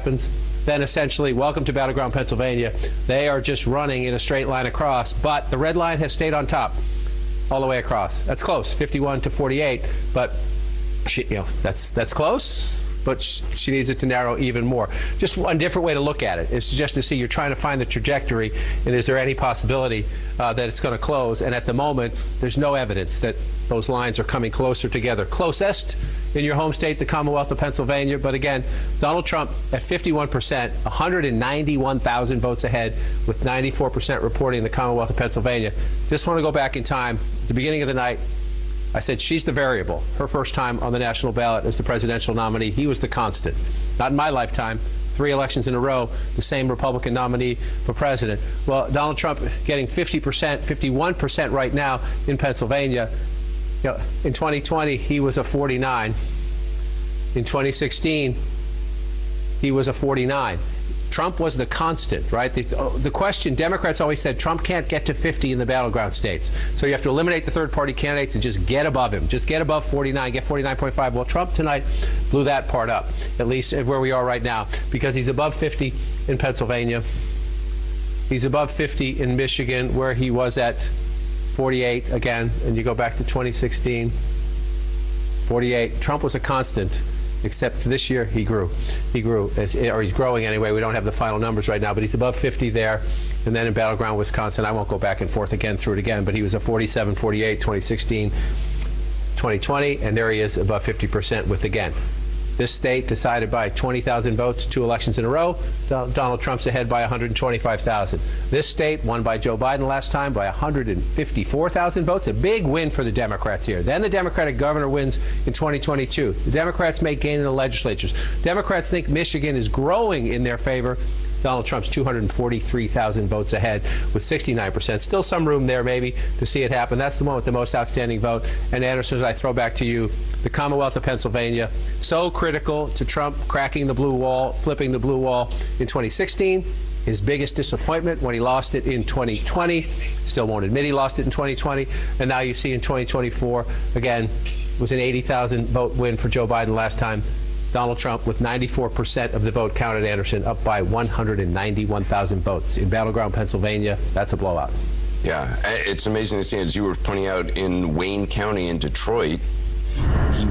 happens, then essentially, welcome to Battleground Pennsylvania. They are just running in a straight line across, but the red line has stayed on top all the way across. That's close, 51 to 48, but that's close. But she needs it to narrow even more. Just one different way to look at it is just to see, you're trying to find the trajectory, and is there any possibility that it's going to close? And at the moment, there's no evidence that those lines are coming closer together. Closest in your home state, the Commonwealth of Pennsylvania. But again, Donald Trump at 51%, 191,000 votes ahead, with 94% reporting in the Commonwealth of Pennsylvania. Just want to go back in time. At the beginning of the night, I said she's the variable. Her first time on the national ballot as the presidential nominee. He was the constant. Not in my lifetime. 3 elections in a row, the same Republican nominee for president. Well, Donald Trump getting 50%, 51% right now in Pennsylvania. In 2020, he was a 49. In 2016, he was a 49. Trump was the constant, right? The question, Democrats always said Trump can't get to 50 in the battleground states. So you have to eliminate the third-party candidates and just get above him. Just get above 49, get 49.5. Well, Trump tonight blew that part up, at least where we are right now, because he's above 50 in Pennsylvania. He's above 50 in Michigan, where he was at 48 again. And you go back to 2016, 48. Trump was a constant. Except for this year, he grew, or he's growing anyway. We don't have the final numbers right now, but he's above 50 there. And then in battleground Wisconsin, I won't go back and forth again through it again, but he was a 47, 48, 2016, 2020, and there he is above 50% with, again, this state decided by 20,000 votes, 2 elections in a row. Donald Trump's ahead by 125,000. This state won by Joe Biden last time by 154,000 votes. A big win for the Democrats here. Then the Democratic governor wins in 2022. The Democrats may gain in the legislatures. Democrats think Michigan is growing in their favor. Donald Trump's 243,000 votes ahead with 69%. Still some room there maybe to see it happen. That's the one with the most outstanding vote. And Anderson, as I throw back to you, the Commonwealth of Pennsylvania, so critical to Trump cracking the blue wall, flipping the blue wall in 2016. His biggest disappointment when he lost it in 2020. Still won't admit he lost it in 2020. And now you see in 2024, again, it was an 80,000 vote win for Joe Biden last time. Donald Trump with 94% of the vote counted, Anderson, up by 191,000 votes. In battleground Pennsylvania, that's a blowout. Yeah, it's amazing to see, as you were pointing out, in Wayne County in Detroit, he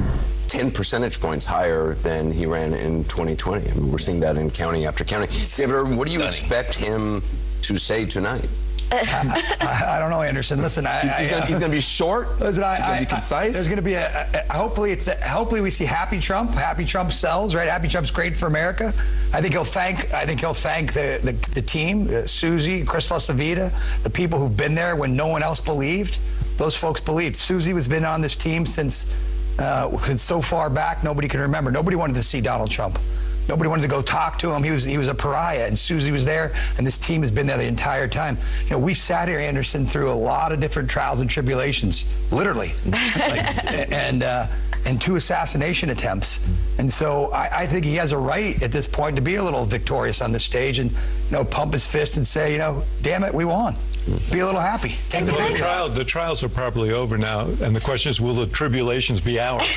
10 percentage points higher than he ran in 2020. I mean, we're seeing that in county after county. David, what do you expect him to say tonight? I don't know, Anderson. Listen, he's going to be short. Listen, he's going to be concise. There's going to be hopefully we see Happy Trump. Happy Trump sells, right? Happy Trump's great for America. I think he'll thank the team, Susie, Chris LaSavita, the people who've been there when no one else believed. Those folks believed. Susie has been on this team since so far back nobody can remember. Nobody wanted to see Donald Trump. Nobody wanted to go talk to him. He was a pariah, and Susie was there, and this team has been there the entire time. We've sat here, Anderson, through a lot of different trials and tribulations, literally, and 2 assassination attempts. And so I think he has a right at this point to be a little victorious on the stage and pump his fist and say, damn it, we won. Be a little happy. The trials are probably over now, and the question is, will the tribulations be ours?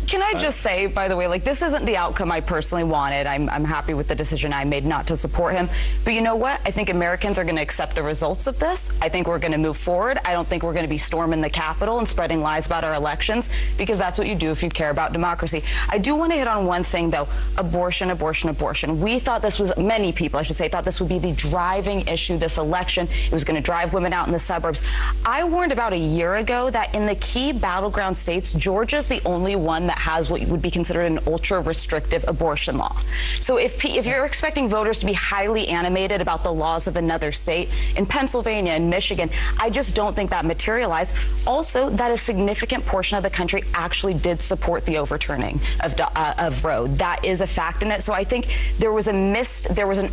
Can I just say, by the way, this isn't the outcome I personally wanted. I'm happy with the decision I made not to support him. But you know what? I think Americans are going to accept the results of this. I think we're going to move forward. I don't think we're going to be storming the Capitol and spreading lies about our elections, because that's what you do if you care about democracy. I do want to hit on one thing, though. Abortion, abortion, abortion. We thought this was, many people, I should say, thought this would be the driving issue this election. It was going to drive women out in the suburbs. I warned about a year ago that in the key battleground states, Georgia's the only one that has what would be considered an ultra-restrictive abortion law. So if you're expecting voters to be highly animated about the laws of another state, in Pennsylvania and Michigan, I just don't think that materialized. Also, that a significant portion of the country actually did support the overturning of Roe. That is a fact in it. So I think there was an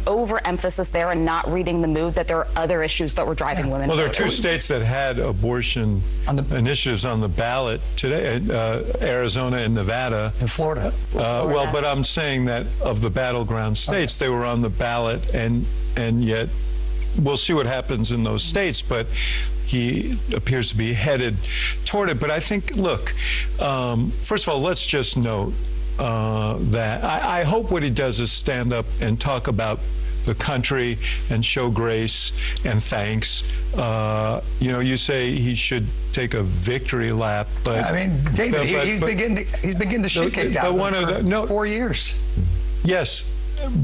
overemphasis there and not reading the mood that there are other issues that were driving women. Well, there are 2 states that had abortion initiatives on the ballot today, Arizona and Nevada. And Florida. Well, but I'm saying that of the battleground states, they were on the ballot, and yet we'll see what happens in those states, but he appears to be headed toward it. But I think, look, first of all, let's just note, that. I hope what he does is stand up and talk about the country and show grace and thanks. You say he should take a victory lap, but I mean, David, he's been getting the shit kicked out of him for 4 years. Yes,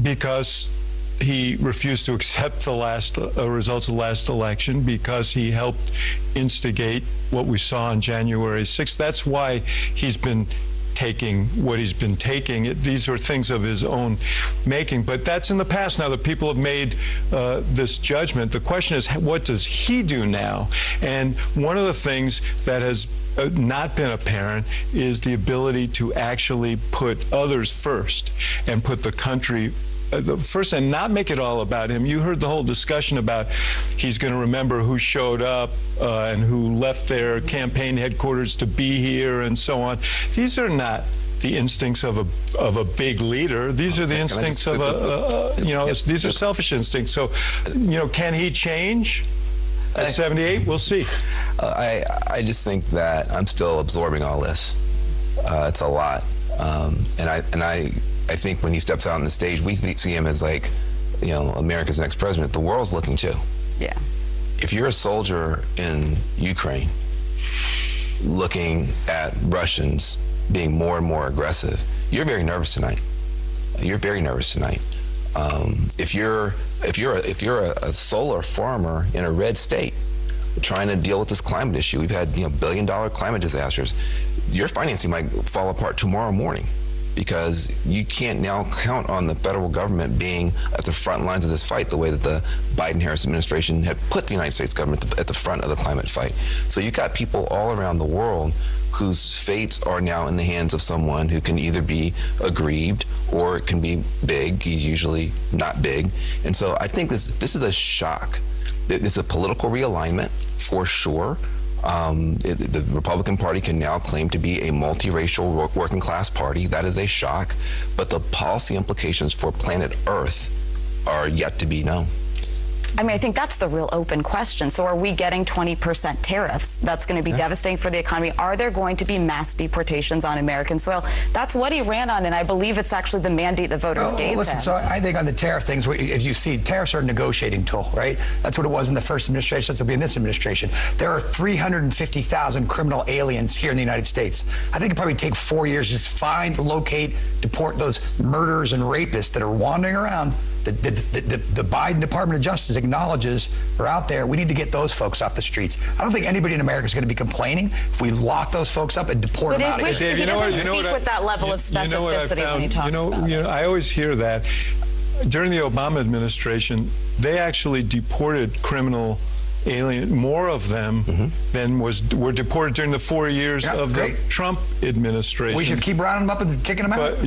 because he refused to accept the results of the last election, because he helped instigate what we saw on January 6th. That's why he's been taking what he's been taking. These are things of his own making, but that's in the past now. The people have made this judgment. The question is, what does he do now? And one of the things that has not been apparent is the ability to actually put others first and put the country first and not make it all about him. You heard the whole discussion about he's going to remember who showed up and who left their campaign headquarters to be here and so on. These are not the instincts of a big leader. These are the instincts of these are selfish instincts. So, can he change? At 78, we'll see. I just think that I'm still absorbing all this. It's a lot, and I think when he steps out on the stage, we see him as like, America's next president. The world's looking too. Yeah. If you're a soldier in Ukraine, looking at Russians being more and more aggressive, you're very nervous tonight. You're very nervous tonight. If you're a solar farmer in a red state trying to deal with this climate issue, we've had billion-dollar climate disasters. Your financing might fall apart tomorrow morning, because you can't now count on the federal government being at the front lines of this fight the way that the Biden-Harris administration had put the United States government at the front of the climate fight. So you've got people all around the world whose fates are now in the hands of someone who can either be aggrieved or it can be big. He's usually not big. And so I think this is a shock. It's a political realignment for sure. The Republican Party can now claim to be a multiracial working class party. That is a shock. But the policy implications for planet Earth are yet to be known. I mean, I think that's the real open question. So are we getting 20% tariffs? That's going to be devastating for the economy. Are there going to be mass deportations on American soil? That's what he ran on, and I believe it's actually the mandate the voters gave him. So I think on the tariff things, as you see, tariffs are a negotiating tool, right? That's what it was in the first administration. That's what it'll be in this administration. There are 350,000 criminal aliens here in the United States. I think it'd probably take 4 years to just find, locate, deport those murderers and rapists that are wandering around. The Biden Department of Justice acknowledges are out there. We need to get those folks off the streets. I don't think anybody in America is going to be complaining if we lock those folks up and deport them out of here. He doesn't speak with that level of specificity when he talks about it. I always hear that. During the Obama administration, they actually deported criminal alien, more of them than were deported during the 4 years of the Trump administration. We should keep rounding them up and kicking them out.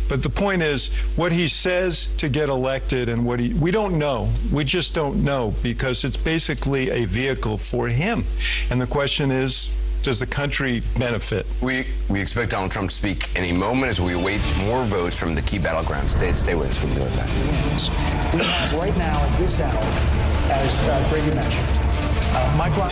But the point is, what he says to get elected and what we don't know. We just don't know, because it's basically a vehicle for him. And the question is, does the country benefit? We expect Donald Trump to speak any moment as we await more votes from the key battleground states. Stay with us. We'll be right back. We have right now at this hour, as Grady mentioned, Michael.